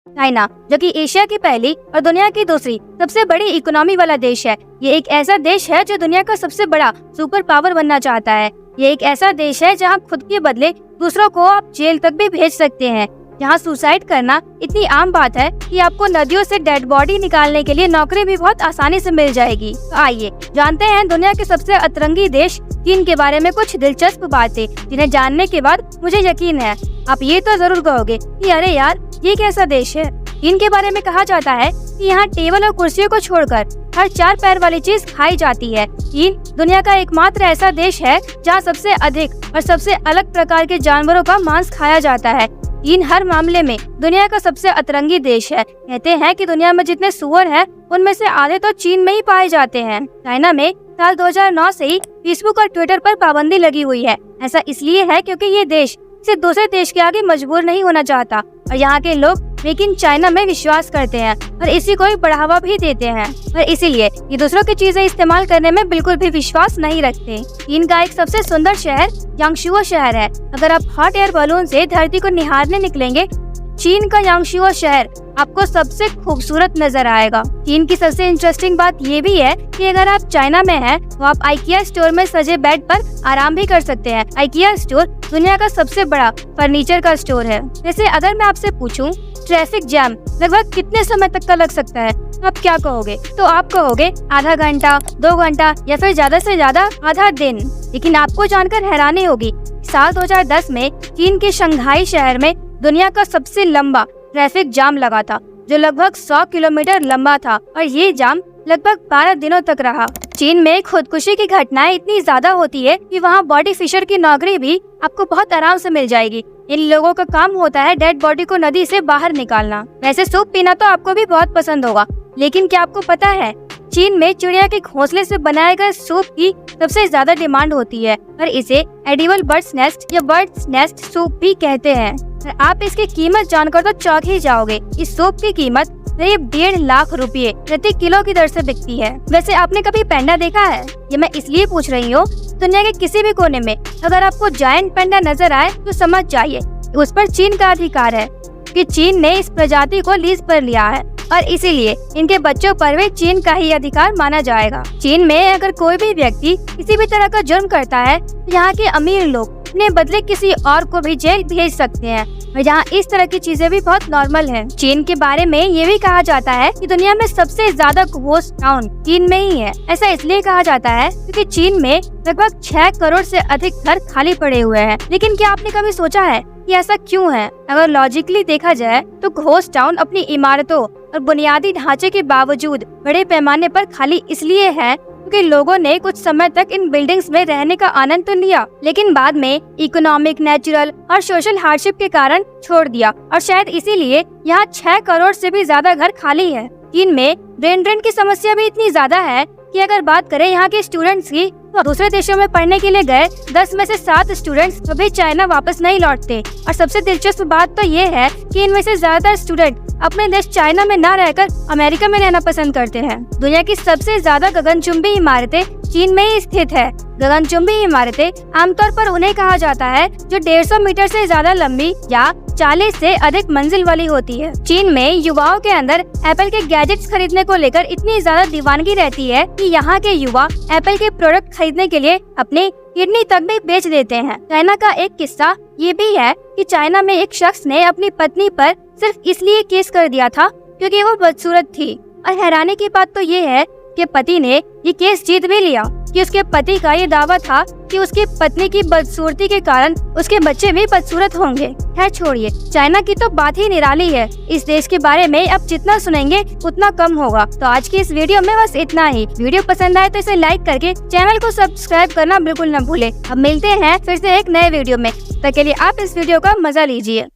China, जो कि Asia की पहली और दुनिया की दूसरी सबसे बड़ी इकोनॉमी वाला देश है। ये एक ऐसा देश है जो दुनिया का सबसे बड़ा सुपर पावर बनना चाहता है। ये एक ऐसा देश है जहाँ खुद के बदले दूसरों को आप जेल तक भी भेज सकते हैं, जहाँ सुसाइड करना इतनी आम बात है कि आपको नदियों से डेड बॉडी निकालने के लिए नौकरी भी बहुत आसानी से मिल जाएगी। तो आइए जानते हैं दुनिया के सबसे अतरंगी देश चीन के बारे में कुछ दिलचस्प बातें, जिन्हें जानने के बाद मुझे यकीन है आप ये तो जरूर कहोगे कि अरे यार ये कैसा देश है। चीन के बारे में कहा जाता है कि यहाँ टेबल और कुर्सियों को छोड़कर हर 4 पैर वाली चीज खाई जाती है। चीन दुनिया का एकमात्र ऐसा देश है जहाँ सबसे अधिक और सबसे अलग प्रकार के जानवरों का मांस खाया जाता है। चीन हर मामले में दुनिया का सबसे अतरंगी देश है। कहते हैं कि दुनिया में जितने सुअर हैं, उनमें से आधे तो चीन में ही पाए जाते हैं। चाइना में साल 2009 से ही फेसबुक और ट्विटर पर पाबंदी लगी हुई है। ऐसा इसलिए है क्योंकि ये देश किसी दूसरे देश के आगे मजबूर नहीं होना चाहता और यहाँ के लोग मेक इन चाइना में विश्वास करते हैं और इसी को बढ़ावा भी देते हैं और इसीलिए ये दूसरों की चीजें इस्तेमाल करने में बिल्कुल भी विश्वास नहीं रखते। चीन का एक सबसे सुंदर शहर यांगशुओ शहर है। अगर आप हॉट एयर बलून से धरती को निहारने निकलेंगे, चीन का यांगशुओ शहर आपको सबसे खूबसूरत नजर आएगा। चीन की सबसे इंटरेस्टिंग बात ये भी है कि अगर आप चाइना में हैं, तो आप आइकिया स्टोर में सजे बेड पर आराम भी कर सकते हैं। आइकिया स्टोर दुनिया का सबसे बड़ा फर्नीचर का स्टोर है। जैसे अगर मैं आपसे पूछूं ट्रैफिक जैम लगभग कितने समय तक का लग सकता है, आप क्या कहोगे? तो आप कहोगे आधा घंटा, 2 घंटा या फिर ज्यादा से ज्यादा आधा दिन। लेकिन आपको जानकर हैरानी होगी, साल 2010 में चीन के शंघाई शहर में दुनिया का सबसे लंबा ट्रैफिक जाम लगा था, जो लगभग 100 किलोमीटर लंबा था और ये जाम लगभग 12 दिनों तक रहा। चीन में खुदकुशी की घटनाएं इतनी ज्यादा होती है कि वहाँ बॉडी फिशर की नौकरी भी आपको बहुत आराम से मिल जाएगी। इन लोगों का काम होता है डेड बॉडी को नदी से बाहर निकालना। वैसे सूप पीना तो आपको भी बहुत पसंद होगा, लेकिन क्या आपको पता है चीन में चिड़िया के घोंसले से बनाए गए सूप की सबसे ज्यादा डिमांड होती है और इसे एडिबल बर्ड्स नेस्ट या बर्ड्स नेस्ट सूप भी कहते हैं। और आप इसकी कीमत जानकर तो चौंक ही जाओगे। इस सूप की कीमत करीब 1.5 लाख रुपए प्रति किलो की दर से बिकती है। वैसे आपने कभी पैंडा देखा है? ये मैं इसलिए पूछ रही हूँ, दुनिया के किसी भी कोने में अगर आपको जायंट पैंडा नजर आए तो समझ जाइए उस पर चीन का अधिकार है कि चीन ने इस प्रजाति को लीज पर लिया है और इसीलिए इनके बच्चों पर भी चीन का ही अधिकार माना जाएगा। चीन में अगर कोई भी व्यक्ति किसी भी तरह का जुर्म करता है तो यहाँ के अमीर लोग अपने बदले किसी और को भी जेल भेज सकते हैं और यहाँ इस तरह की चीजें भी बहुत नॉर्मल हैं। चीन के बारे में ये भी कहा जाता है कि दुनिया में सबसे ज्यादा घोस्ट टाउन चीन में ही है। ऐसा इसलिए कहा जाता है क्योंकि चीन में लगभग 6 करोड़ से अधिक घर खाली पड़े हुए हैं। लेकिन क्या आपने कभी सोचा है कि ऐसा क्यों है? अगर लॉजिकली देखा जाए तो घोस्ट टाउन अपनी इमारतों और बुनियादी ढांचे के बावजूद बड़े पैमाने पर खाली इसलिए है क्योंकि लोगों ने कुछ समय तक इन बिल्डिंग्स में रहने का आनंद तो लिया, लेकिन बाद में इकोनॉमिक, नेचुरल और सोशल हार्डशिप के कारण छोड़ दिया और शायद इसीलिए यहाँ 6 करोड़ से भी ज्यादा घर खाली है। चीन में ब्रेन ड्रेन की समस्या भी इतनी ज्यादा है कि अगर बात करें यहाँ के स्टूडेंट्स की, तो दूसरे देशों में पढ़ने के लिए गए 10 में से 7 स्टूडेंट्स कभी चाइना वापस नहीं लौटते। और सबसे दिलचस्प बात तो ये है कि इनमें से ज्यादातर स्टूडेंट अपने देश चाइना में न रहकर अमेरिका में रहना पसंद करते हैं। दुनिया की सबसे ज्यादा गगनचुंबी इमारतें चीन में ही स्थित है। गगनचुंबी इमारतें आमतौर पर उन्हें कहा जाता है जो 150 मीटर से ज्यादा लंबी या 40 से अधिक मंजिल वाली होती है। चीन में युवाओं के अंदर एप्पल के गैजेट्स खरीदने को लेकर इतनी ज्यादा दीवानगी रहती है कि यहाँ के युवा एप्पल के प्रोडक्ट खरीदने के लिए अपनी किडनी तक भी बेच देते हैं। चाइना का एक किस्सा ये भी है कि चाइना में एक शख्स ने अपनी पत्नी पर सिर्फ इसलिए केस कर दिया था क्योंकि वो बदसूरत थी। और हैरानी की बात तो ये है कि पति ने ये केस जीत भी लिया कि उसके पति का ये दावा था कि उसकी पत्नी की बदसूरती के कारण उसके बच्चे भी बदसूरत होंगे। खैर छोड़िए, चाइना की तो बात ही निराली है। इस देश के बारे में अब जितना सुनेंगे उतना कम होगा। तो आज की इस वीडियो में बस इतना ही। वीडियो पसंद आए तो इसे लाइक करके चैनल को सब्सक्राइब करना बिल्कुल न भूले। अब मिलते हैं फिर से एक नए वीडियो में, तब तक के लिए आप इस वीडियो का मजा लीजिए।